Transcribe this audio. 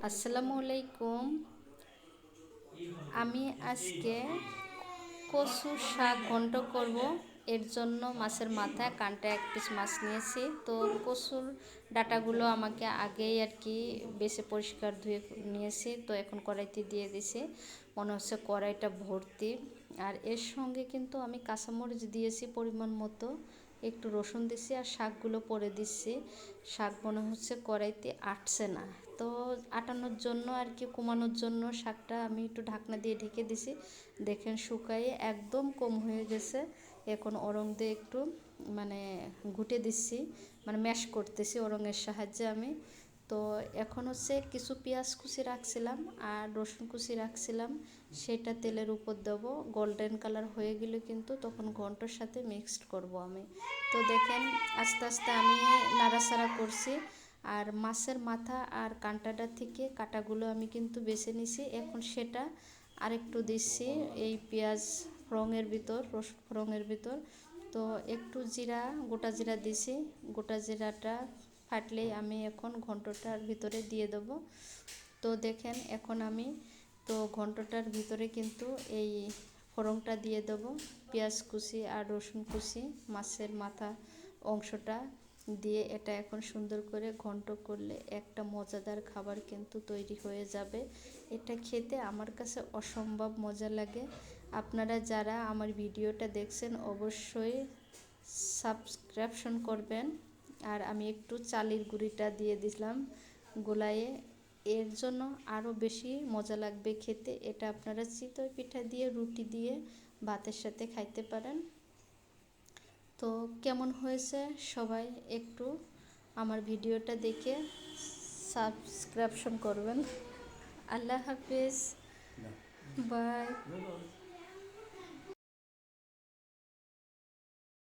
আসসালামু আলাইকুম। আমি আজকে কচুর শাক ঘন্ট করব। এর জন্য মাছের মাথা কানটা এক পিস মাছ নিয়েছি। তো কচুর ডাঁটাগুলো আমাকে আগেই আর কি বেছে পরিষ্কার ধুয়ে নিয়েছি। তো এখন কড়াইতে দিয়ে দিছি, মনে হচ্ছে কড়াইটা ভর্তি। আর এর সঙ্গে কিন্তু আমি কাঁচামরিচ দিয়েছি পরিমাণ মতো, একটু রসুন দিছি আর শাকগুলো পরে দিচ্ছি। শাক মনে হচ্ছে কড়াইতে আটছে না, তো আটানোর জন্য আর কি কমানোর জন্য শাকটা আমি একটু ঢাকনা দিয়ে ঢেকে দিছি। দেখেন শুকাইয়ে একদম কম হয়ে গেছে। এখন ওরং দিয়ে একটু মানে ঘুটে দিচ্ছি, মানে ম্যাশ করতেছি ওরঙের সাহায্যে আমি। তো এখন হচ্ছে কিছু পেঁয়াজ কুচি রাখছিলাম আর রসুন কুচি রাখছিলাম, সেটা তেলের উপর দেবো। গোল্ডেন কালার হয়ে গেলে কিন্তু তখন ঘন্টর সাথে মিক্সড করব আমি। তো দেখেন আস্তে আস্তে আমি নাড়াচাড়া করছি। আর মাছের মাথা আর কাঁটাটা থেকে কাঁটাগুলো আমি কিন্তু বেছে নিছি। এখন সেটা আরেকটু দিচ্ছি এই পেঁয়াজ ফোড়নের ভিতর, রসুন ফোড়নের ভিতর। তো একটু জিরা, গোটা জিরা দিছি। গোটা জিরাটা ফাটলেই আমি এখন ঘন্টটার ভিতরে দিয়ে দেবো। তো দেখেন এখন আমি তো ঘন্টটার ভিতরে কিন্তু এই ফোড়নটা দিয়ে দেবো, পেঁয়াজ কুচি আর রসুন কুচি, মাছের মাথা অংশটা দিয়ে এটা এখন সুন্দর করে ঘন্ট করলে একটা মজাদার খাবার কিন্তু তৈরি হয়ে যাবে। এটা খেতে আমার কাছে অসম্ভব মজা লাগে। আপনারা যারা আমার ভিডিওটা দেখছেন অবশ্যই সাবস্ক্রিপশন করবেন। আর আমি একটু চালের গুঁড়িটা দিয়ে দিলাম গোলায়ে, এর জন্য আরও বেশি মজা লাগবে খেতে। এটা আপনারা চিতই পিঠা দিয়ে, রুটি দিয়ে, ভাতের সাথে খাইতে পারেন। তো কেমন হয়েছে সবাই একটু আমার ভিডিওটা দেখে সাবস্ক্রিপশন করবেন। আল্লাহ হাফিজ, বাই।